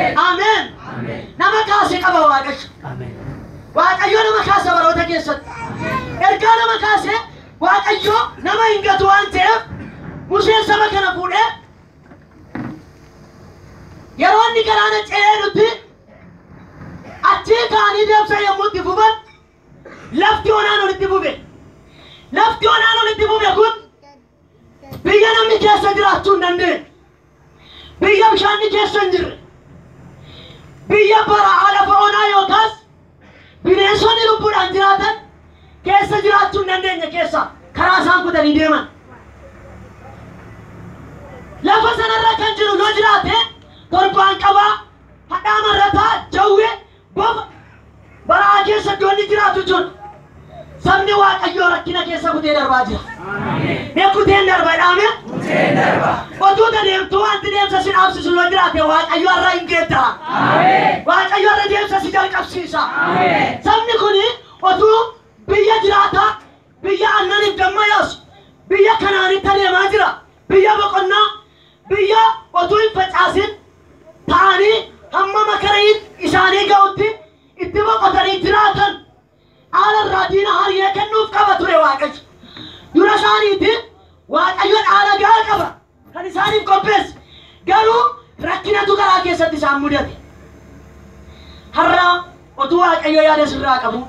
Amen. Nama kaase qaba Waaqayyo. Waaqayyo nama kaase baroota keessatti. Ergaa nama kaase Waaqayyo nama hin gatu waan ta'eef Museen saba kana fuudhee yeroo inni galaana ce'ee nutti achii kaanii deemsa yommuu itti fuban lafti onaan olitti bube. Lafti onaan olitti bube kun biyya namni keessa jiraachuu hin dandeenye. Biyya bishaanni keessa hin jirre. Biyya bara lafa onaa yookaas bineensonni lubbuudhaan jiraatan keessa jiraachuu hin dandeenye keessa karaa isaan kutanii deeman. Lafa sanarra kan jiru yoo jiraate torbaan qabaa hadhaa marrataa jawwee bofa baraa keessa iddoonni jiraatu jiru. Sabni Waaqayyoo rakkina keessa kutee darbaa jira. Mee kuteen darba dhaame? Kuteen darba. Otuu deemtu wanti deemsa si dhaabsisu yoo jiraate Waaqayyo irraa hin geeddara. Waaqayyo irra deemsa si jalqabsiisa. Sabni kuni otuu biyya jiraata biyya aannaniif damma yaasu biyya kanaanitti adeemaa jira. Biyya boqonnaa biyya otuu hin facaasin ta'anii hamma makariin isaanii ga'utti itti boqotanii jiraatan. Ala raadina hariya kennuuf qaba ture Waaqayyo. Dura isaaniitiin Waaqayyo dhaala gahaa qaba. Kan isaaniif qopheesse. Garuu rakkinatu karaa keessatti isaan mudate. Har'a otuu Waaqayyo yaada sirraa qabu,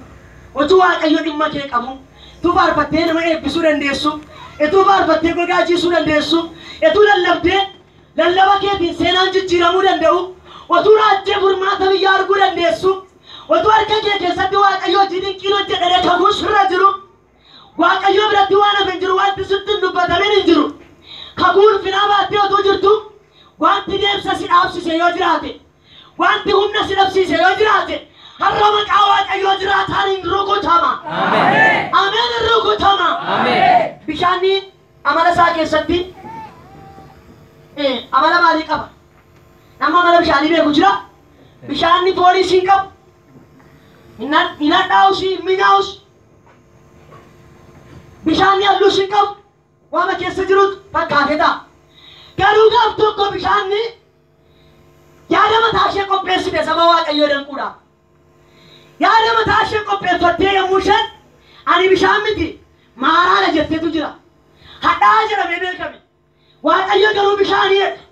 otuu Waaqayyo dhimma kee qabu, tu faarfattee nama eebbisuu dandeessu, etuu faarfattee gogaajisuu dandeessu, etuu lallaba keetiin seenaan jijjiiramuu danda'u, otuu raajjee furmaata biyyaa arguu dandeessu. Otuu harka kee keessatti Waaqayyo dinqiin hojjedhee kakuun sirra jiru. Waaqayyo biratti waan hafe hin jiru, wanti sitti hin dubbatamin hin jiru. Kakuun finaa baattee otuu jirtu wanti deemsa si dhaabsise yoo jiraate, wanti humna si dhabsiise yoo jiraate, har'a maqaa Waaqayyoo jiraataan hin rukutama. Ameen hin rukutama. Bishaanni amala isaa keessatti amala maalii qaba? Nama amala bishaanii beeku jira. Bishaanni poolisii qabu. Inadhausi minaus bishaanni halluu sin qabu waama keessa jirutu fakkaate ta'a. Garuu gaaf tokko bishaanni yaada mataa ishee qopheessite saba Waaqayyoo danquudhaaf. Yaada mataa ishee qopheeffattee yommuu isheen ani bishaan miti maaraadha jetteetu jira. Hadhaa jedhamee beekame. Waaqayyo garuu bishaanii jedha.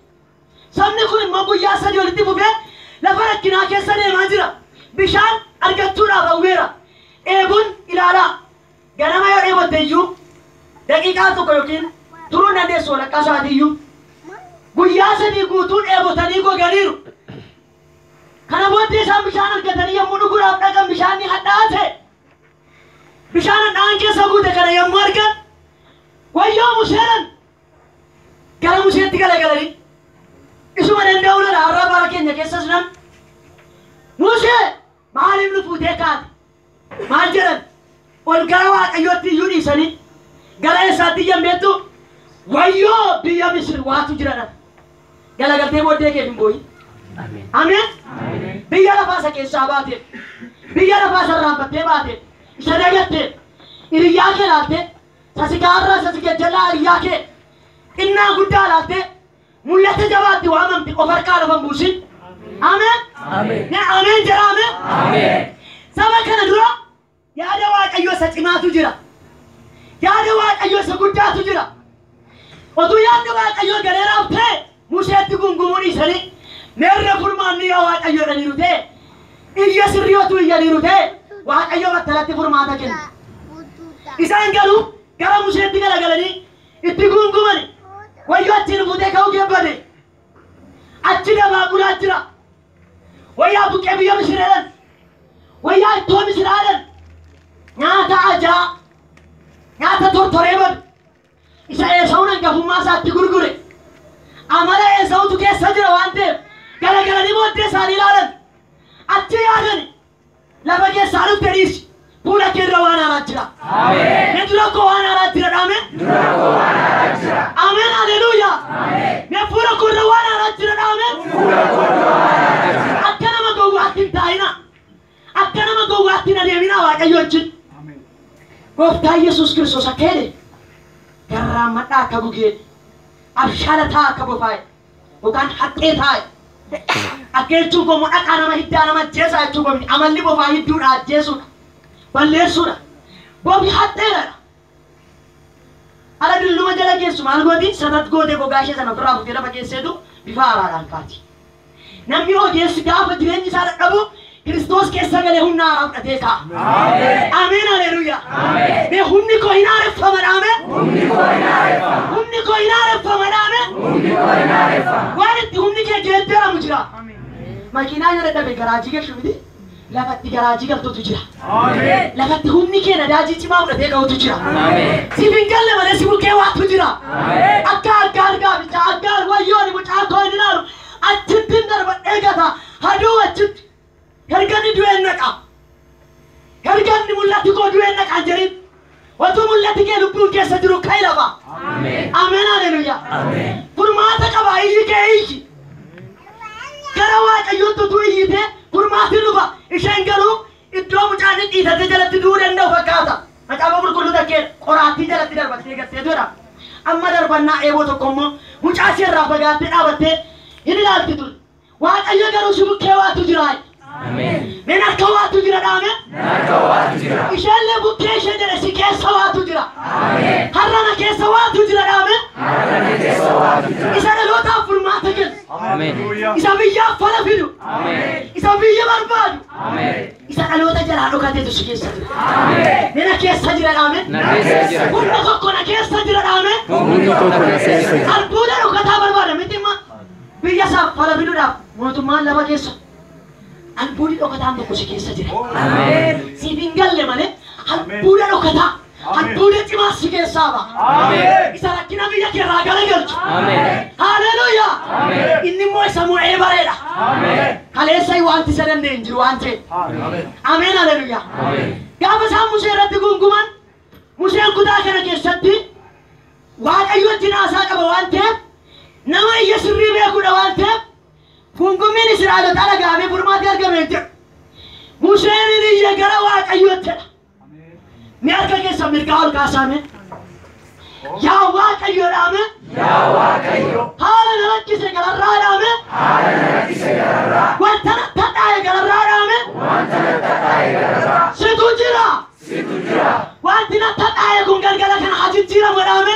Sabni kun immoo guyyaa sadii walitti fufee lafa rakkinaa keessa deemaa jira. Bishaan argachuudhaaf hawweera. Eeguun ilaalaa. Ganama yoo dheebotte iyyuu daqiiqaa tokko yookiin turuu dandeessu walakkaa isaatiiyyuu guyyaa sadii guutuu dheebotanii goganiiru. Kana booddee isaan bishaan argatanii yommuu dhuguudhaaf dhaqan bishaanni hadhaa'aa ta'e. Bishaan hadhaa'aan keessa guute kana yommuu argan wayyoo Museen gara Museetti galagalanii isuma danda'uu lola har'a bara keenya keessas nan Musee maaliif nu fuutee kaate? Maal jedhan? Ol gara Waaqayyootti iyyuu dhiisanii gara eessaatti yammeettu wayyoo biyya Misir waatu jiran. Galagaltee booddee keef hin booyi. Ameen. Biyya lafaa isa keessaa baate, biyya lafaa isa irraanfattee baate, isa dagatte, hiriyyaa kee laatte, sasigaarraa sasigajjalaa hiriyyaa kee xinnaa guddaa laatte mul'ata jabaatti waamamti of harkaa lafa hin buusin. Amen. Amen jira amen. Saba kana dura yaada Waaqayyoo isa cimaatu jira. Yaada Waaqayyoo isa guddaatu jira. Otuu yaadni Waaqayyoo galeeraaf ta'e Museetti gungumuu dhiisanii meerra furmaanni yaa Waaqayyoo jedhaniiru ta'e iyya sirriyootu iyyaniiru ta'e Waaqayyoo battalatti furmaata kenna. Isaan garuu gara Museetti galagalanii itti gungumani wayyoo achiin fuutee ka'uu geebbade achi dabaa bulaa jira. Wayyaa buqqee biyya Misiraadhaan wayyaa ittoo Misiraadhaan nyaata ajaa nyaata tortoree badu isa Esaawun hangafummaa isaatti gurgure amala Esaawutu keessa jira waan ta'eef galagalanii booddee isaanii ilaalan achi yaadani lafa keessaa dhufte dhiisi fuula keerra waan haaraa jira. Ne dura koo waan haaraa jira dhaame. Ameen haleluuyaa. Ne fuula koorra waan haaraa jira dhaame. Akka nama gowwaatti hin taa'ina. Akka nama gowwaatti hin adeemina Waaqayyo wajjin. Gooftaan Yesuus Kiristoos akka jedhe garraammadhaa akka gugee abshaala ta'a akka bofaa'e yookaan haxxee taa'e Akeechuu gomu dhaqaa nama hiddaa nama ajjeesaa jechuu gomi amalli bofaa hidduudha ajjeesuudha balleessuudha bofi hadheeradha. Ala dulluma jala geessu maal gooti sadat goote gogaashee sana ofirraa fuutee lafa geesseetu bifa haaraadhaan kaati. Namni ogeessi gaafa jireenyi isaa dadhabu Kiristoos keessa galee humna haaraa fudhatee ka'a. Ameen haleluuyaa. Mee humni koo hin haareffama dhaame. Humni koo hin haareffama dhaame. Waan itti humni kee geeddaramu jira. Makiinaa yoo dadhabe garaajii galchu miti. Lafatti garaajii galtuutu jira. Lafatti humni kee nadaajii cimaa fudhatee ka'utu jira. Siif hin galle malee si bukkee waatu jira. Akka argaa bicha akka wayyooni mucaa koo hin ilaalu achitti hin darbadhee gata haduu achitti. Herganni du'een naqa. Herganni mul'atti koo du'een naqa jedhin. Watuu mul'atti kee lubbuun keessa jiru ka'e lafa. Ameen haleluuyaa. Furmaata qaba iyyi kee iyyi. Gara Waaqayyootti utuu iyyite furmaati dhufa. Isheen garuu iddoo mucaan dhiitate jalatti du'uu danda'u fakkaata. Macaafa qulqulluu takkee qoraattii jalatti darbattee gattee dura. Amma darbannaa eeboo tokko immoo mucaa ishee irraa fagaattee dhaabattee hin ilaalti ture. Waaqayyo garuu si bukkee waatu jira. Men akka waatu jira dhaame. Isheenillee bukkee ishee jedhe si keessa waatu jira. Har'ana keessa waatu jira dhaame. Isa dhalootaaf furmaata kennu. Isa biyyaaf fala fidu. Isa biyya barbaadu. Isa dhaloota jalaa dhokateetu si keessa jira. Nena keessa jira dhaame. Humna tokko na keessa jira dhaame. Albuuda dhokataa barbaada miti immoo biyya isaaf fala fiduudhaaf mootummaan lafa keessa. Albuudi dhokataan tokko si keessa jira. Siif hin galle malee albuuda dhokataa albuuda cimaa si keessaa ba'a. Isa rakkina biyya keerraa galagalchu. Haleluuyaa. Inni immoo isa mo'ee bareeda. Kaleessa wanti isa danda'e hin jiru waan ta'eef. Ameen haleluuyaa. Gaafa isaan Musee irratti gunguman Museen kutaa kana keessatti Waaqayyo wajjin haasaa qaba waan ta'eef nama iyya sirrii beekuudha waan ta'eef gungumiin Israa'eloota dhagahamee furmaati argamee jira. Museen iyya gara Waaqayyootti jedha. Mi harka keessa mirgaa ol kaasaame. Yaa Waaqayyo dhaame. Haala na rakkise gararraa dhaame. Wanta na tadhaaye gararraa dhaame. Situ jira. Wanti na tadhaaye kun galgala kana hajijjiiramu dhaame.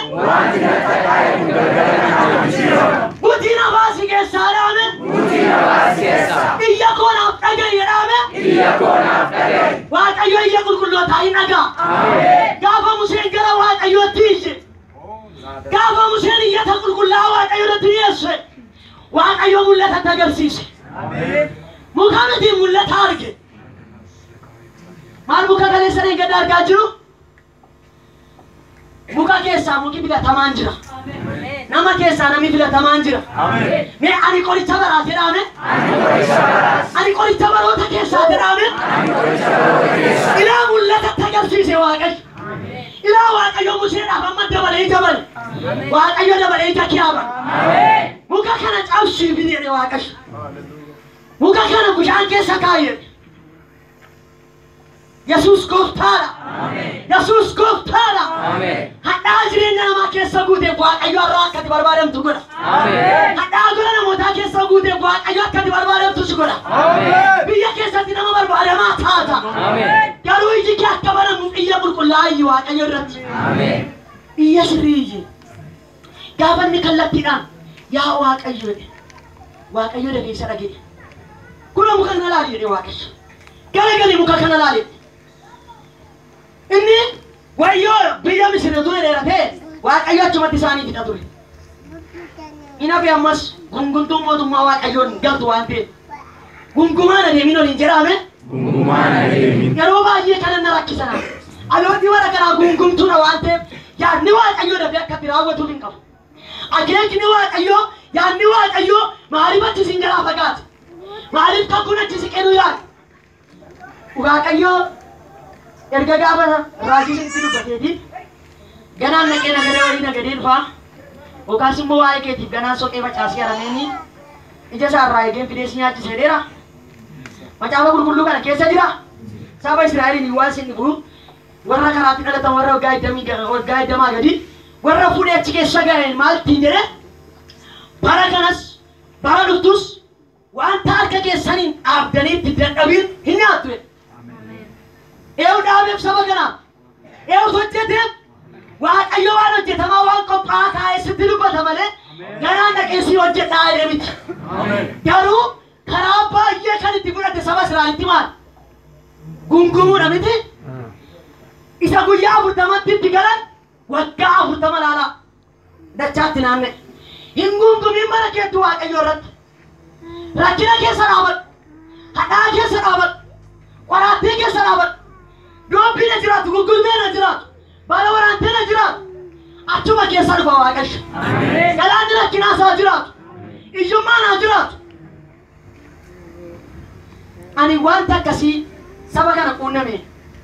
Butiin abaasi keessaa dhaame. Iyya koonaaf dhagaye dhaame. Waaqayyo iyya qulqullootaa hin dhagaa. Gaafa Museen gara Waaqayyootti iyye. Gaafa Museen iyyata qulqullaa'aa Waaqayyooti dhiyeesse. Waaqayyo mul'atatti agarsiise. Muka miti mul'ata arge. Maal muka kaleessa gad argaa jiru? Muka keessaa muki filatamaan jira. Nama keessaa namni filatamaan jira. Mee ani qoricha baraate dhaame? Ani qoricha baroota keessaa dhaame? Ilaa mul'atatti agarsiise Waaqayyo. Ilaa Waaqayyo Museedhaaf amma dabalee dabale. Waaqayyo dabalee ija kiyaaba. Muka kana cabsii jedhe Waaqayyo. Muka kana bishaan keessa kaayee. Yesuus gooftaadha. Yesuus gooftaadha. Hadhaa jireenya namaa keessa guutee Waaqayyo irraa akkati barbaadamtu godha. Hadhaa gola namootaa keessa guutee Waaqayyo akkati barbaadamtu si godha. Biyya keessatti nama barbaadamaa taata. Garuu iji kee akka banamu iyya qulqullaa'aa Waaqayyo irratti. Iyya sirrii gaafa inni kallattiidhaan yaa Waaqayyo Waaqayyo dhageessa dhagee. Kuna muka kana laali jedhee Waaqayyo. Garagalii muka kana laali. Inni wayyoo biyya Misiriitu dheeratee Waaqayyo achumatti isaanii fida ture. Ina fi ammas gunguntuun mootummaa Waaqayyoon galtu waan ta'eef gungumaan adeemin ol hin jedhame. Yeroo baay'ee kana na rakkisana. Alooti warra kanaa gungumtuudha waan ta'eef yaadni Waaqayyoo dafee akkatti raawwatuuf hin qabu. Akeekni Waaqayyoo yaadni Waaqayyoo maaliif achi isin jalaa fagaate? Maaliif kakkuun achi si kennu yaadu? Waaqayyoo erga gaafa raajii itti dubbateeti ganaan naqee nagadee walii nagadee dhufaa yookaas immoo waa'ee keetiif ganaan soqee facaasee harameeni ija isaa irraa eegeen fidee si nyaachisee dheera. Macaafa qulqulluu kana keessa jira. Saba Israa'eliin waan isin dhibu warra karaatti dhalatan warra waggaa 20 gadi warra fuudhee achi keessa ga'een maaltiin jedhe bara kanas bara dhuftus waan harka keessaniin dhaabdanii itti dadhabin hin nyaattu. Eewu dhaabeef saba kanaaf eewu hojjeteef Waaqayyo waan hojjetamaa waan qophaa'aa taa'ee sitti dubbata malee garaan dhaqeessii hojjedhaa jedhee miti. Garuu karaa baay'ee kan itti fudhate saba Israa'elitti maal? Gungumuudha miti. Isa guyyaa 40 itti galan waggaa 40 laalaa dachaatti naanne. Hin gungumin bara keetti Waaqayyo irratti. Rakkina keessa dhaabadhu. Hadhaa keessa dhaabadhu. Qoraattii keessa dhaabadhu. Doobbii na jiraatu, gugulmee na jiraatu. Bara waraantee na jiraatu. Achuma keessa dhufa Waaqayyo. Galaanni rakkinaa isaa jiraatu. Iyyummaa naa jiraatu. Ani wanta akkasii saba kana quunname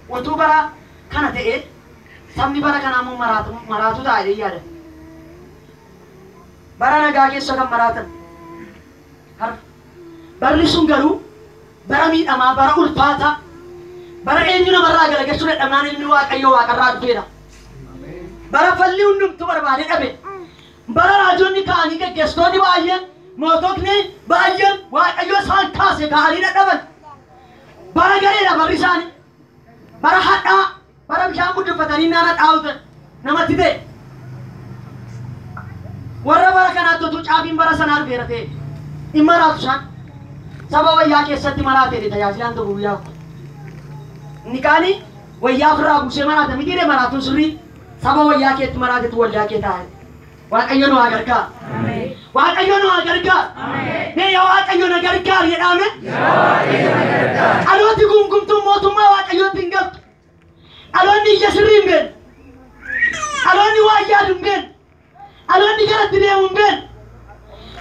utuu bara kana ta'e sabni bara kanaa immoo maraatu ta'a jedhee yaada. Bara nagaa keessa kan maraatan. Barri sun garuu bara miidhamaa, bara ulfaataa, bara eenyu namarraa galagalchuu dadhabnaan ilmi Waaqayyoo waaqarraa dhufeedha. Bara falli hundumtuu barbaade dhabe. Bara raajonni ka'anii gaggeessitoonni baay'een, moototni baay'een Waaqayyoo isaan kaase ka'anii dadhaban. Bara gareedha barri isaanii. Bara hadhaa, bara bishaan guddiffatanii naana dhaawutan namatti ta'e. Warra bara kanaatti utuu caafiin bara sanaa dhufeera ta'e hin maraatu isaan. Saba wayyaa keessatti maraatee tajaajilaan ta'u guyyaa. Inni kaanii wayyaa ofirraa buusee maraata miti jedhee maraatuun sirrii saba wayyaa keetti maraatetu waldaa kee taa'e. Waaqayyo nu haa gargaaru. Waaqayyo nu haa gargaaru. Mee yaa Waaqayyo na gargaaru jedhame. Dhalooti gungumtuun mootummaa Waaqayyootti hin galtu. Dhaloonni ija sirrii hin beekne. Dhaloonni waa yaadu hin beekne. Dhaloonni garatti deemu hin beekne.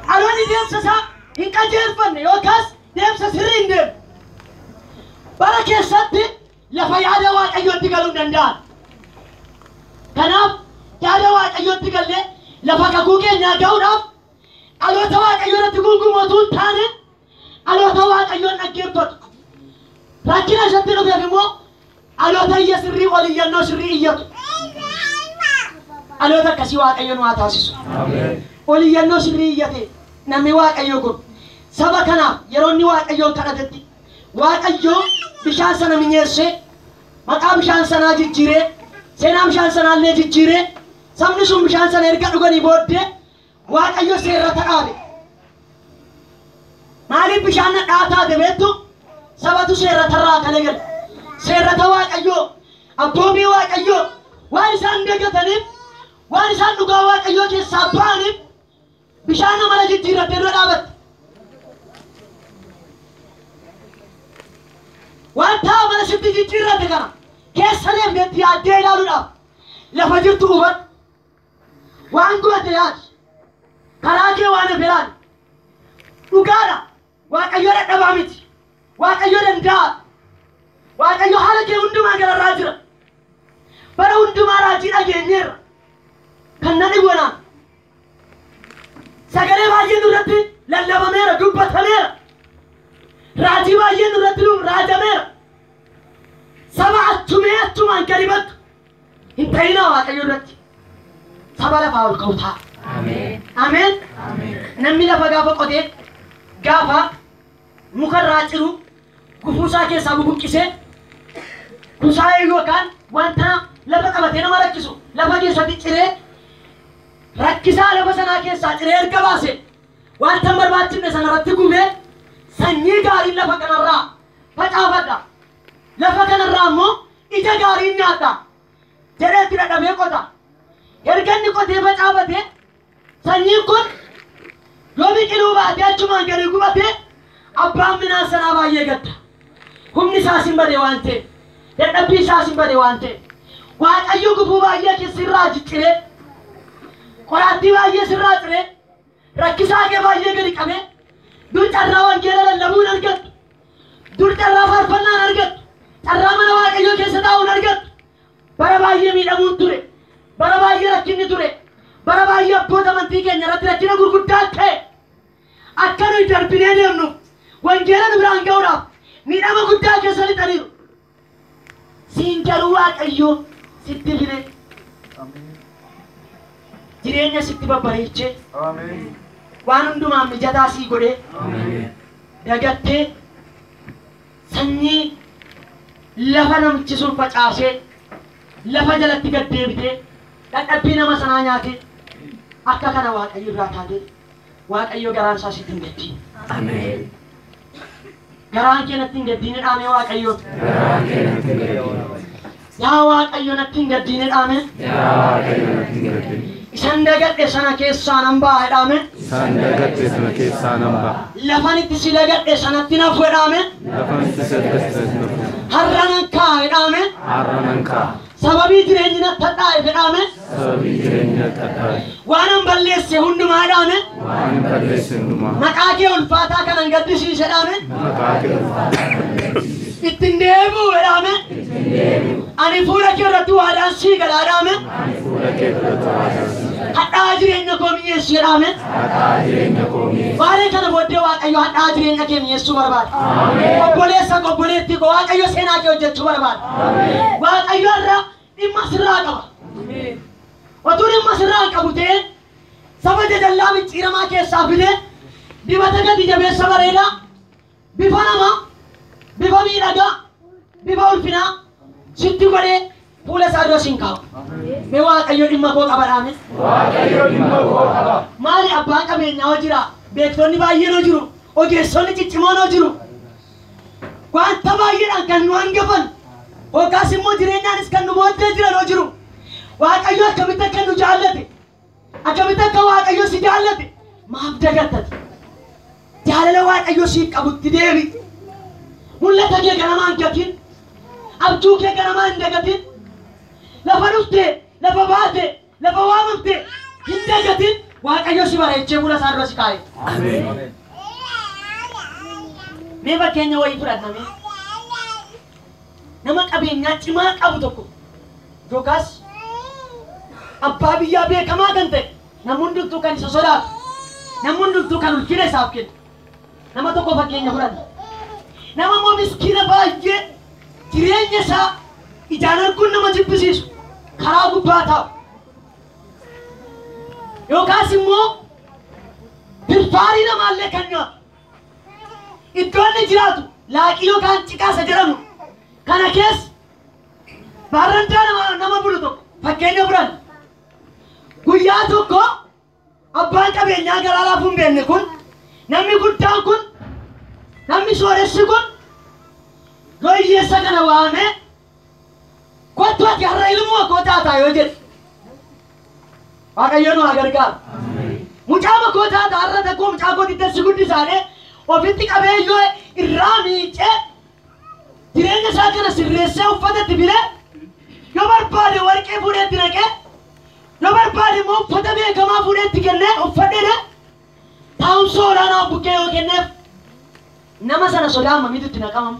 Dhaloonni deemsa isaa hin qajeelfanne yookaas deemsa sirrii hin deemne. Bara keessatti lafa yaada Waaqayyootti galuu danda'an. Kanaaf yaada Waaqayyootti gallee lafa kakuu keenyaa ga'uudhaaf dhaloota Waaqayyoo irratti gungumootuu hin taane dhaloota Waaqayyoon dhaggeeffatu. Rakkina isatti dhufeef immoo dhaloota iyya sirrii ol iyyannoo sirrii iyyatu. Dhaloota akkasii Waaqayyo nu haa taasisu. Ol iyyannoo sirrii iyyate namni Waaqayyoo kun saba kanaaf yeroo inni Waaqayyoon kadhatetti Waaqayyoo bishaan sana minyeessee maqaa bishaan sanaa jijjiiree seenaa bishaan sanaallee jijjiiree sabni sun bishaan sana erga dhuganii booddee Waaqayyo seerrata dhaabe. Maaliif bishaan nadhaa taate beektu? Sabatu seerratarraa kan eegale. Seerrata Waaqayyoo, abboomii Waaqayyoo waan isaan dagataniif, waan isaan dhugaa Waaqayyoo keessaa ba'aniif bishaan amala jijjiirrattee dura dhaabatte. Wanta amala sitti jijjiirratte kana keessa deemteetti yaaddee ilaaluudhaaf lafa jirtu hubadhu. Waan goote yaadi. Karaa kee waan hafe ilaali. Dhugaadha. Waaqayyo dadhabaa miti. Waaqayyo danda'a. Waaqayyo haala kee hundumaa gararraa jira. Bara hundumaa raajii dhageenyeerra. Kan na dhibanaan. Sagalee baay'ee nurratti lallabameera, dubbatameera. Raajii baay'ee nurratti raajameera. Saba achumaan gadi battu. Hin ta'inaa Waaqayyo irratti. Saba lafaa ol ka'u ta'a. Ameen. Namni lafa gaafa qotee gaafa mukarraa ciru gufuusaa keessaa bubuqqisee kusaayee yookaan wanta lafa qabatee nama rakkisu lafa keessatti ciree rakkisaa lafa sanaa keessaa ciree erga baase wanta hin barbaachifne sanarratti gubee sanyii gaarii lafa kanarraa facaafadha. Lafa kanarraa immoo ija gaarii nyaadha jedhee itti dadhabee qota. Erga inni qotee facaafatee sanyiin kun yoo biqiluu baatee achumaan gadi gubatee abbaan midhaan sanaa baay'ee gadda. Humni isaas hin bade waan ta'eef, dadhabbii isaas hin bade waan ta'eef. Waaqayyo gufuu baay'ee sirraa cicciree, qoraattii baay'ee sirraa ciree, rakkisaa kee baay'ee gadi qabee, dur carraa wangeela lallabuun argattu, dur carraa faarfannaan argattu, carraa mana Waaqayyoo keessa taa'uun argattu. Bara baay'ee miidhamuun ture, bara baay'ee rakkinni ture, bara baay'ee abboota amantii keenya irratti rakkina gurguddaa ta'e. Akka nuyi darbinee deemnuuf wangeela nu biraan ga'uudhaaf miidhama guddaa keessa lixaniiru. Siin garuu Waaqayyoo sitti fide. Jireenya sitti babbareechee waan hundumaan mijataa sii godhee dagattee sanyii lafa namichi sun facaasee lafa jalatti gad deebitee dadhabbii nama sanaa nyaatee akka kana Waaqayyo irraa taatee Waaqayyo garaan isaa sitti hin gaddiin. Ameen. Garaan kee natti hin gaddiin dhaame Waaqayyo. Garaan kee natti hin gaddiin. Yaa Waaqayyo natti hin gaddiin dhaame. Yaa Waaqayyo natti hin gaddiin. Isan dagadhe sana keessaa nan ba'a dhaame. Isan dagadhe sana keessaa nan ba'a. Lafan itti si dagadhe sanatti nafu dhaame. Lafan itti si dagadhe sanatti nafu. Har'a nan kaa'e dhaame. Har'a nan kaa'e. Sababii jireenyi natti hadhaa'e fedhaame. Sababii jireenyi natti hadhaa'e. Waanan balleesse hundumaa dhaame. Waanan balleesse hundumaa. Maqaa kee ulfaataa kanan gaddisiise dhaame. Maqaa kee ulfaataa. Ittiin deebi'u dhaame. Ittiin deebi'u. Ani fuula kee irratti waadaan sii galaa dhaame. Ani fuula kee irratti waadaan sii galaa. Hadhaa jireenya koo mi'eessu dhaame. Hadhaa jireenya koo mi'eessu. Waaree kana booddee Waaqayyo hadhaa jireenya kee mi'eessuu barbaada. Ameen. Obboleessa obboleettii koo Waaqayyo seenaa kee hojjechuu barbaada. Ameen. Waaqayyo irraa dhimma sirraa qaba. Ameen. Otuu dhimma sirraa qabu ta'e saba jajallaa micciiramaa keessaa fide dibata gadi jabeessa bareedaa bifa namaa bifa miidhagaa bifa ulfinaa sitti godhee fuula isaa dura siin kaa'u. Mee Waaqayyo dhimma koo qaba dhaame. Waaqayyo dhimma koo qaba. Maali abbaan qabeenyaa hoo jira? Beektonni baay'een hoo jiru? Ogeessonni ciccimoon hoo jiru? Wanta baay'eedhaan kan nu hangafan yookaas immoo jireenyaanis kan nu booddee jiran hoo jiru? Waaqayyo akkamitti akka nu jaallate? Akkamitti akka Waaqayyo si jaallate? Maaf dagattati? Jaalala Waaqayyo siif qabutti deebi. Mul'ata kee ganamaa hin gatin. Abjuu kee ganamaa hin dagatin. Lafa dhuftee, lafa baatee, lafa waamamtee hin dagatin. Waaqayyo si bareechee fuula isaa dura si kaa'e. Ameen. Mee fakkeenya wayii fudhanname. Nama qabeenyaa cimaa qabu tokko yookaas abbaa biyyaa beekamaa kan ta'e namni hundumtuu kan isa sodaatu namni hundumtuu kan ulfina isaaf kennu nama tokko fakkeenya fudhanna. Nama immoo miskiina baay'ee jireenya isaa ijaan arguun nama jibbisiisu karaa gubbaa taa'u yookaas immoo bilfaarii namaallee kan nyaatu iddoo inni jiraatu laaqii yookaan ciqaasa jedhamu kana keessa barandaa nama bulu tokko fakkeenya fudhanna. Guyyaa tokko abbaan qabeenyaa garaa laafuu hin beekne kun namni guddaan kun namni sooressi kun hiyyeessa kana waamee kottu ati har'a ilmoo koo taataa yoo jedhe Waaqayyo nu haa gargaaru. Mucaa koo taataa har'a tokko mucaa koo diddarsi guddisaadhee ofitti qabeeyyoo irraa miicee jireenya isaa kana sirreessee uffatatti biree yoo barbaade warqee fuudheetti naqee yoo barbaade immoo uffata beekamaa fuudheetti kennee uffadhee taa'umsa olaanaa bukkee yoo kenneef nama sana sodaa mamiitu itti naqamama.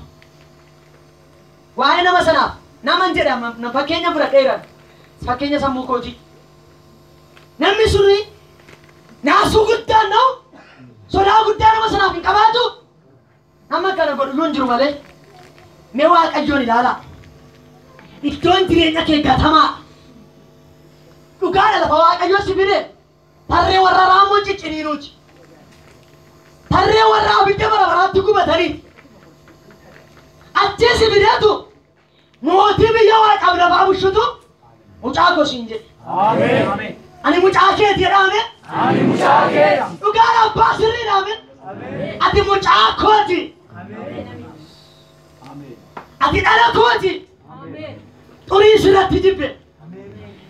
Waa'ee nama sanaaf nama hin jedhama fakkeenya fudhadheera fakkeenya sammuu kooti. Namni suni naasuu guddaan na'u sodaa guddaa nama sanaaf hin qabaatu nama kana godhu yoo hin jiru malee mee Waaqayyoon ilaala. Iddoon jireenya kee gatamaa dhugaadha lafa Waaqayyo si fide tarree warra raammoo cicciniinuuti. Tarree warra abidda bara baraatti gubatanii achii si fideetu mootii biyya Waaqaaf lafaa bushutu mucaa koo siin jedhe. Ameen. Ani mucaa keeti jedhame. Ani mucaa keeti. Dhugaadha abbaa sirrii dhaame. Ati mucaa kooti. Ati dhala kooti. Xurii sirratti jibbe.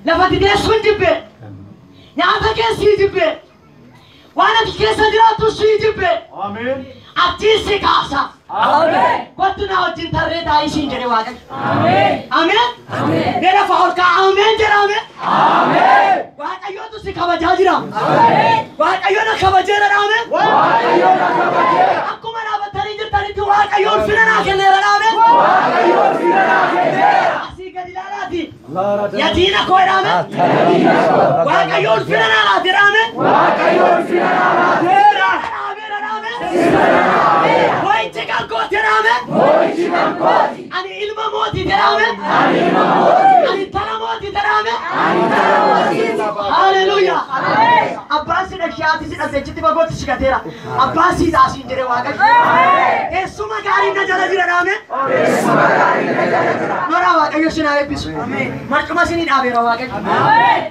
Lafa deessuun jibbe. Nyaata keessii jibbe. Waan ati keessa jiraattu sii jibbe. Achii si kaasa. Kottu na wajjin tarree taa'ii siin jedhe Waaqayyo. Ameen. Mee lafa ol ka'a ameen jedhame. Waaqayyootu si kabajaa jira. Waaqayyo na kabajeera dhaame. Akkuma dhaabattanii jirtanitti Waaqayyo ulfina naa kenneera dhaame. Asii gadi ilaalaati. Yatiina koo dhaame. Waaqayyo ulfina naa laate dhaame. Moichi kan kooti dhaame. Ani ilma mootii jedhame. Ani tana mootii jedhame. Hallelujah. Abbaan si dhashaati si dhalteechitti fagootti si gateera. Abbaan si taasiin jedhee waaqayyo. Eessuma gaarii na jala jira dhaame. Noraa waaqayyo si naa eebbisu. Marcuma sinii dhaabeera waaqayyo.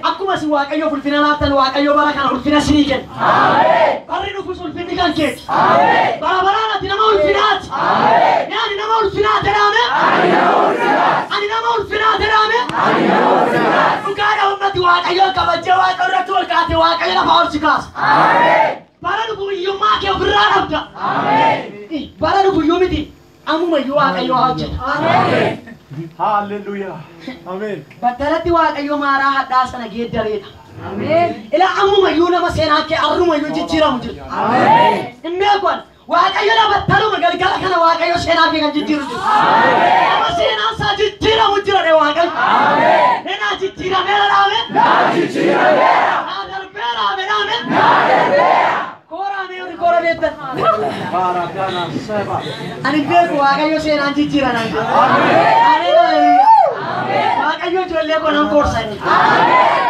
Akkuma si waaqayyo ulfina laattan waaqayyo bara kana ulfina sinii kenna. Barri dhufus ulfinni kan keeti. Bara baraan ati nama ulfinaati. Ani nama ulfinaati dhaame. Ani nama ulfinaati dhaame. Dhugaadha ummati waaqayyo kabajjee waaqa irratti ol kaate waaqayyo lafa ol si kaasa. Bara dhufu hiyyummaa kee ofirraa dhabda. Bara dhufu hiyyuu miti. Ammuma iyyuu waaqayyo haa hojjeta. Hallelujah. Amen. Battalatti waaqayyo maaraa hadhaa sana geeddareedha. Ila ammuma iyyuu nama seenaa kee arruma iyyuu jijjiiramu jira. Innee kun waaqayyo na battaluma galgala kana waaqayyo seenaa kee kan jijjiiru jira. Nama seenaan isaa jijjiiramu jira dhe waaqayyo. Naa jijjiirameera dhaame. Naa jijjiirameera. Naa darbeera dhaame. Naa darbeera. Koorame uri koora beektan. Barakana seba. Ani beeku waaqayyo seenaan jijjiiranaan jira. Haleluuyaa. Waaqayyo ijoollee konan koorsani.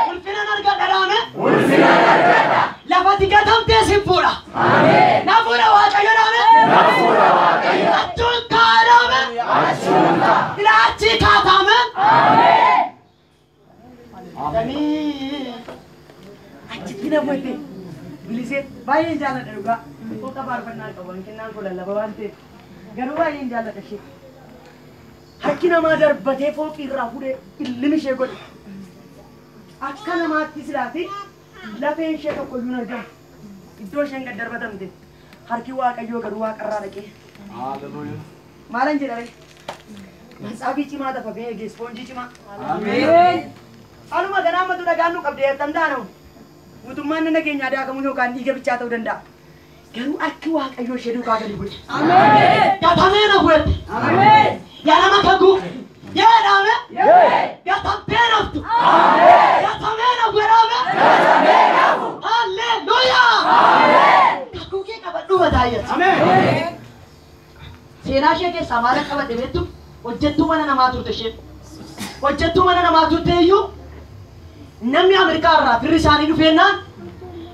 Ulfina argadha dhaame. Ulfina argadha. Lafati gatamtee si fuudha. Na fuudha waaqayyo dhaame. Na fuudha waaqayyo. Achuun kaa dhaame. Achuun kaa. Ilaachi kaatame. Amen. Achitti na bu'ete. Bilisee baay'een jaalladha dhugaa. Foota faarfannaa qaban kennaan kun lallaba waan ta'eef. Garuu baay'een jaalladha ishee. Harki namaa darbatee fooqii irraa fuudhee illimi ishee godhe. Akka namaatti silaati lafeen ishee tokko iyyuu hin argamu. Iddoo isheen gad darbatamte harki waaqayyoo garuu waaqarraa dhaqee. Hallelujah. Maalan jedhame? Matsaabii cimaa dafafee geespoonjii cimaa. Ameen. Anuma ganaa matu dhagaan nu qabdee tandaanamu. Mootummaan nana keenya daakamu yookaan dhiiga bichaa ta'uu danda'a. Garuu akki waaqayyoo ishee duukaa gadi bu'e. Ameen. Gatamee na bu'ette. Ameen. Yaa nama kaguu. Yaa dhaame. Gatamtee naftu. Ameen. Gatamee na bu'e dhaame. Gatamee nafu. Halleluuyaa. Ameen. Kaguu kee qabadhuu bataayyatu. Ameen. Seenaa ishee keessaa maal akka qabadhe beektu hojjettuu mana namaa turte isheen. Hojjettuu mana namaa turte iyyuu namni Ameerikaa irraa firri isaanii dhufeennaan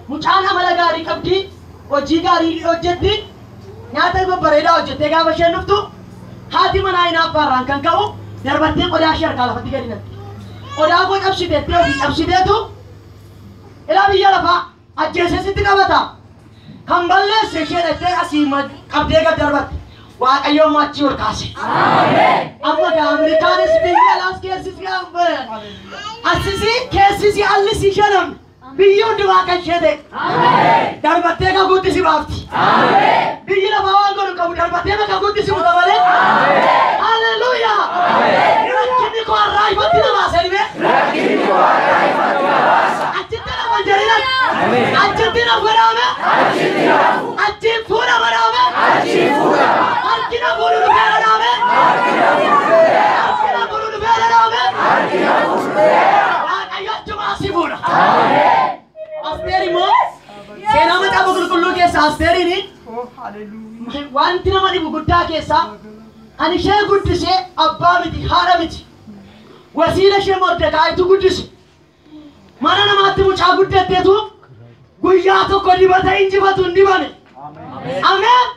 mucaan amala gaarii qabdi, hojii gaarii hojjetti, nyaata babbareedaa hojjettee gaafa isheen dhuftu haati manaa hinaaffaarraan kan ka'u darbattee qodaa ishee harkaa lafatti gadi natti. Qodaa koo cabsiteettee ofii cabsiteetu ilaa biyya lafaa ajjeesee sitti qabata. Kan balleesse ishee dhattee asii qabdee gad darbatte. Waaqayyo machi ol kaase. Ameen. Amma Ameerikaanis biyya alaas keessis asisi keessisi allisi shanam biyya hundumaa kan ishee ta'e. Ameen. Darbattee kan guddisi baafti. Ameen. Biyyi lafaa waan godhu qabu darbattee kan guddisi buta malee. Ameen. Haleluuyaa. Ameen. Rakkinni koo har'aa ifatti namaa selme. Rakkinni koo har'aa ifatti namaa. Achitti nama jalinan. Ameen. Achitti na godhaame. Achitti nafu. Achiin fuudha godhaame. Achiin fuudha. Harkina fuudhu dhufeera dhaame. Harkina fuudhu dhufeera. Harkina fuudhu dhufeera dhaame. Harkina fuudhu dhufeera. Waaqayyo achumaa si fuudha. Ameen. Asteer immoo seenaa macaafa qulqulluu keessaa Asteeriin wanti nama dhibu guddaa keessaa ani ishee guddisee abbaa miti haadha miti wasiila ishee Mordekaayitu guddise mana namaatti mucaa guddatteetu guyyaa tokko dibata injifatu hin dibame. Ameen.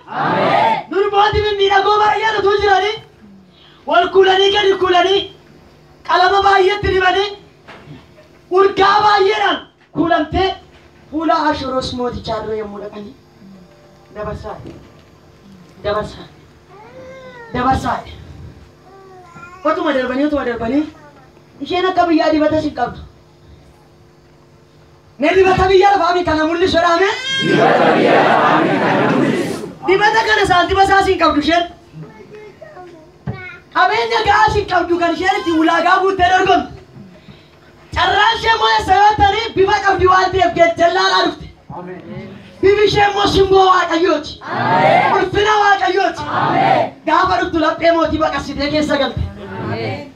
Ameen. Durbooti mimmiidhagoo baay'eetu jiranii wal kuulanii gadi kuulanii qalama baay'eetti dibanii urgaa baay'eedhaan kuulamtee fuula Ashuuros mootichaa dura yommuu dhaqanii dabarsaa otuma darbanii isheen akka biyyaa dibata si qabdu. Ne dibata biyya lafaa mi kana mul'isu dhaame? Dibata biyya lafaa mi kana mul'isu. Dibata kana saantima isaa si qabdu isheen. Qabeenya gahaa si qabdu kan isheen itti ulaagaa guuttee dorgomte. Carraan ishee immoo eessa yoo ta'anii bifa qabdi waan ta'eef geejjallaalaa dhufte. Bifi ishee immoo simboo waaqayyooti. Ulfina waaqayyooti. Gaafa dhuftu laphee mootii baqassitee keessa galte.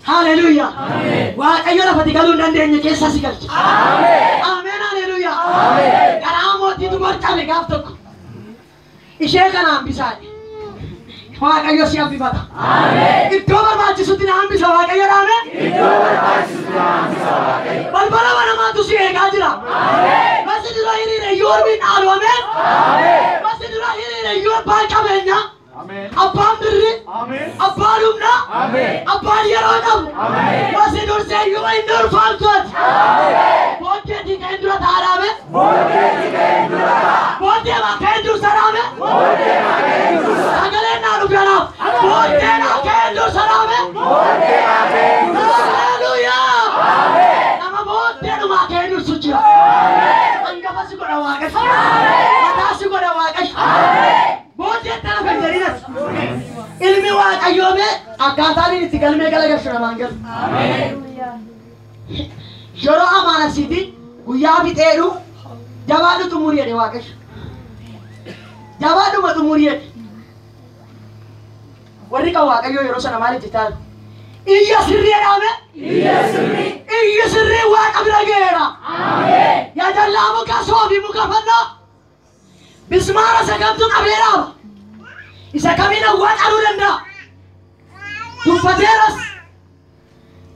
Hallelujah. Waaqayyo lafati galuu hin dandeenye keessa si galche. Ameen. Hallelujah. Garaa mootiitu gorcame gaaf tokko. Ishee kanaan bisaadhe. Waaqayyo si hambifata. Iddoo barbaachisutti na hambisa Waaqayyo dhaame. Balbala banamaatu si eegaa jira. Masi dura hiriire yoo ormiin dhaalame. Masi dura hiriire yoo abbaan qabeenya. Abbaan birri. Abbaan humna. Abbaan yeroo qabu. Masi dursee yoo inni ulfaamtuuti. Booddeetii ka'een dura taa'aadhaame. Booddee ka'een dursa dhaame. Sagaleen naa dhufe anaaf. Booddee ka'een dursa dhaame. Haleluuyaa. Nama booddeedhumaa ka'een dursu jira. Hangafa si godha Waaqayyo. Mataa si godha Waaqayyo. Booddee tana fayyadinat. Ilmi Waaqayyoomee akkaataan inni itti galmee galagalchu namaan galu. Yeroo amaanasiiti guyyaa fixeedhu jabaadhu xumurii jedhe Waaqayyo. Jabaadhuma xumurii jedhe. Warri kan Waaqayyoo yeroo sana maaliif jettaan? Iyya sirrii jedhame. Iyya sirrii Waaqa bira ga'eera. Yaa dallaa muka soofi muka fannoo. Bismaara sagamtu qabeeraaf. Isa kamiin awwaaqanuu danda'a. Tuffateeras.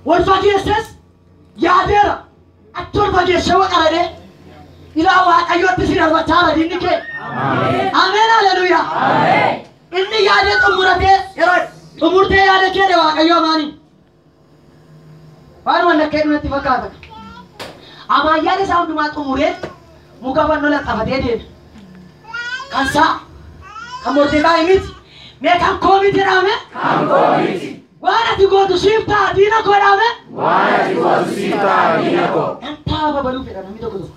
Wal fageesses. Yaadeera. Atti ol fageessee waqaradee. Ilaa Waaqayyootti si darbachaa dinni kee. Ameen haleluuyaa. Inni yaadee xumuratee yeroo xumurtee yaada kee Waaqayyoo amaaniin. Waan wanna kee dhumatti fakkaata. Amaayyaan isaa hundumaa xumuree muka fannoo laxafatee deeme. Kan saa kan Mordekaayi miti. Mee kan koo miti dhaame? Waan ati gootu siif ta'a diina koo dhaame? Kan ta'a babaluu fedha namni tokko tokko.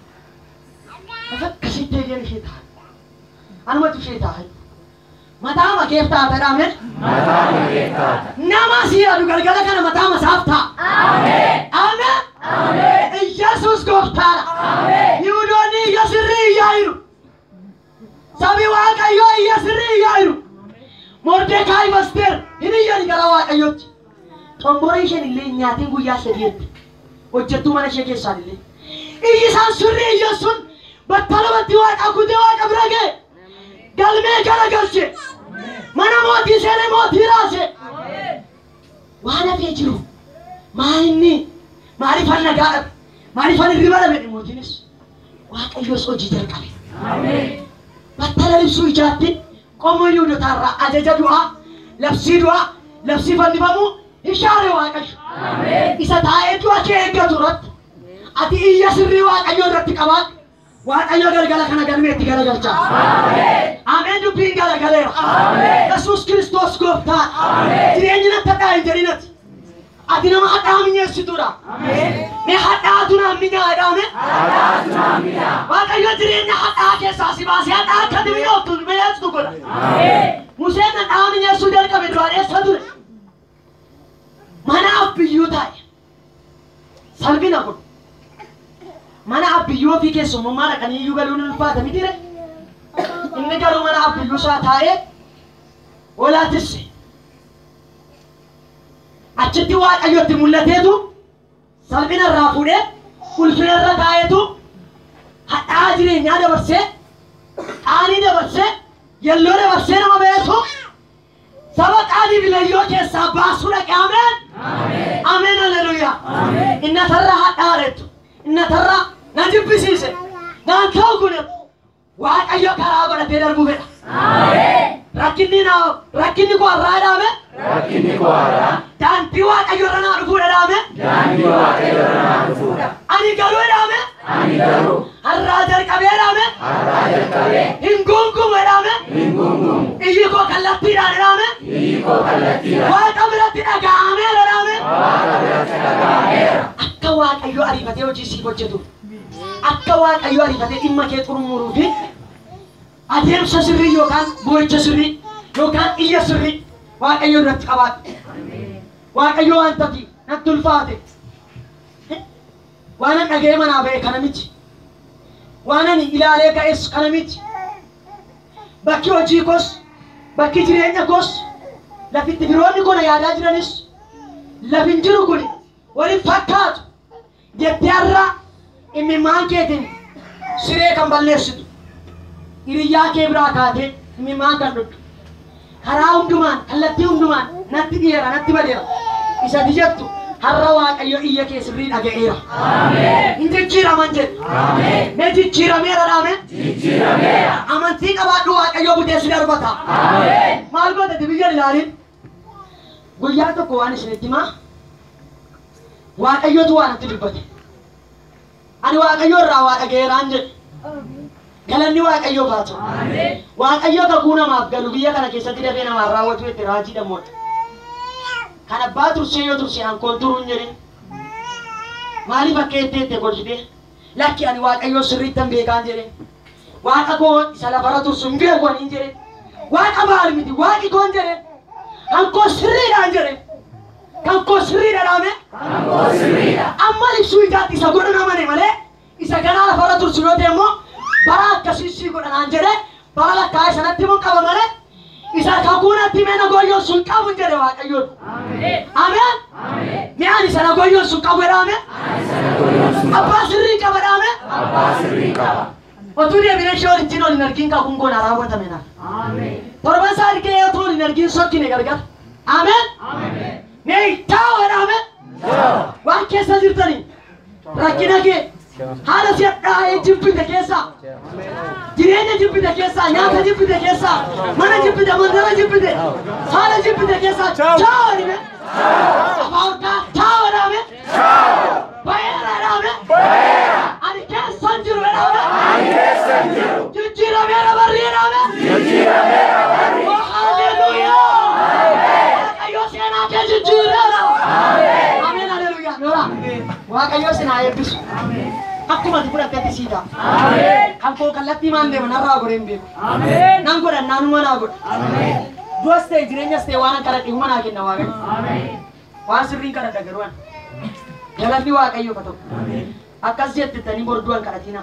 Lafa akkasitti eegeen ishee ta'a. Anumatu ishee ta'a. Mataa makeef ta'a dhaame? Nama si yaadu galgala kana mataa masaaf ta'a. Ameen. Yesuus gooftaadha. Yihuudoonni iyya sirrii iyyaa jiru. Sabi Waaqayyoo iyya sirrii iyyaa jiru. Mordekaayi Asteer hin iyyan gara Waaqayyootti. Xomborii isheen illee nyaatiin guyyaa sadiitti. Hojjettuu mana ishee keessaan illee. Iyyi isaan sirrii iyyan sun battalumatti Waaqa kutee Waaqa bira ga'e. Galmee galagalche. Mana mootii seenee mootii raase. Waan hafee jiru. Maalinni maaliifan nagaa dhabe? Maaliifan hirriba dhabe mootiinis? Waaqayyoos hojii jalqabe. Battala ibsuu ijaatti qomoo Yihuudootaarraa ajaja du'aa, labsii du'aa, labsii fannifamuu hin shaare Waaqayyo. Isa taa'ee du'a kee eeggatu irratti ati iyya sirrii Waaqayyoo irratti qabaadhu. Waaqayyo galgala kana galmeetti galagalchaa. Ameen dubbiin galagaleera. Yesuus Kiristoos gooftaadha. Jireenyi natti hadhaa hin jedhinati. Ati nama hadhaa mi'eessituudha. Mee hadhaatu naan mi'aadhaame? Waaqayyo jireenya hadhaa keessaa si baasee hadhaa akkati mi'ooftu mi'eessitu godha. Museen hadhaa mi'eessuu jalqabe du'aadheessa ture. Mana abbiyyuu taa'e. Salphina kun. Mana abbiyyuu ofii keessummaa dhaqanii iyyuu galuun ulfaata mitire. Inni garuu mana abbiyyuu isaa taa'ee olaatisse. Achitti Waaqayyotti mul'ateetu salphina irraa fuudhee ulfina irra taa'eetu hadhaa jireenyaa dabarsee qaanii dabarsee yelloo dabarsee nama beeku saba qaanii bilayyoo keessaa baasuu dhaqe. Ameen. Ameen haleluuyaa. Inna tarra hadhaa reettu. Inna tarra na jibbisiise. Naan ta'u kun Waaqayyo karaa godhatee darbuu fedha. Rakkinni koo har'aa dhaame. Daandii Waaqayyo irra naa dhufuu dhaame. Ani garuu dhaame. Har'aa jalqabee dhaame. Hin gungumu dhaame. Iyyi koo kallattiidhaan dhaame. Waaqa biratti dhaga'amee dhaame. Akka Waaqayyo ariifatee hojii siif hojjetu. Akka Waaqayyo ariifatee dhimma kee xumuruu fi adeemsa sirrii yookaan boo'icha sirrii yookaan iyya sirrii Waaqayyo irratti qabaadhu. Waaqayyo waan tati natti ulfaate waan an dhaga'ee manaa ba'e kana miti. Waan ani ilaalee ka'es kana miti. Bakki hojii koos bakki jireenya koos lafitti firoonni kun yaadaa jiranis lafin jiru kun waliin fakkaatu jettee har'a imimmaan keetiin siree kan balleessitu. Hiriyyaa kee biraa kaatee imimmaan kan dhudhu. karaa hundumaan kallattii hundumaan natti dhiyeera natti badeera isa dijattu har'a waaqayyo iyya kee sirrii dhaga'eera. Hin jijjiiraman jedhe. Mee jijjiirameera dhaame? Amantii qabaadhu waaqayyo butee si darbata. Maal godhate biyya ilaalin guyyaa tokko waan isinitti himaa waaqayyotu waan itti dubbate. Ani waaqayyo irraa waa dhaga'eeraan jedhe. Galanni waaqayyo baatu. Waaqayyo kakuu namaaf galu biyya kana keessatti dafee namaaf raawwatu itti raajii dhammoodha. Kan abbaa tursee yoo turse hankoon turuu hin jedhin. Maaliif akka itti golchite? Lakki ani waaqayyo sirriitti hin beekaan jedhe. Waaqa koo isa lafarra tursu hin beeku ani hin jedhe. Waaqa maal miti waaqi koo hin jedhe. Hankoo sirriidhaan jedhe. Hankoo sirriidha dhaame? Hankoo sirriidha. Amma ibsuu ijaatti isa godhan amane malee isa ganaa lafarra tursu yoo ta'e immoo bara akkasii godhanaan jedhe bara lakkaa'ee sanatti mun qaba malee isa kakuunatti mee nagoyyoo sun qabu hin jedhe waaqayyoon. Ameen. Mi'aan isa nagoyyoo sun qabu jedhame. Abbaa sirrii qaba dhaame. Abbaa sirrii qaba. Otuu deebinee ishee walitti ol hin argin kakuun goona raawwatame naaf. Torban isaa argee otuu ol hin argin sokkine gargar. Ameen. Mee taa'u jedhame. Waan keessa jirtanii rakkina kee haala si'adhaa jibbite keessa jireenya jibbite keessa nyaata jibbite keessa mana jibbite mandara jibbite haala jibbite keessa taa'u jedhame. Afaawutaa taa'u jedhame. Bayeera jedhame. Ani keessan jiru jedhame. Jijjiirameera barri jedhame. Haleluuyaa. Waaqayyo seenaa kee jijjiireera. Ameen haleluuyaa. Noora waaqayyo seenaa eebbisu. Akkuma ati fudhattetti siita. Kan koo kallattii maan deema narraa godhe hin beeku. Nan godhan naanuma naa godha. Du'as ta'e jireenyas ta'e waan kadhadhe huma naa kenna waaqayyo. Waan sirriin kadhadha garuu galanni waaqayyo ka tokko. Akkas jettettanii borduan kadhatina.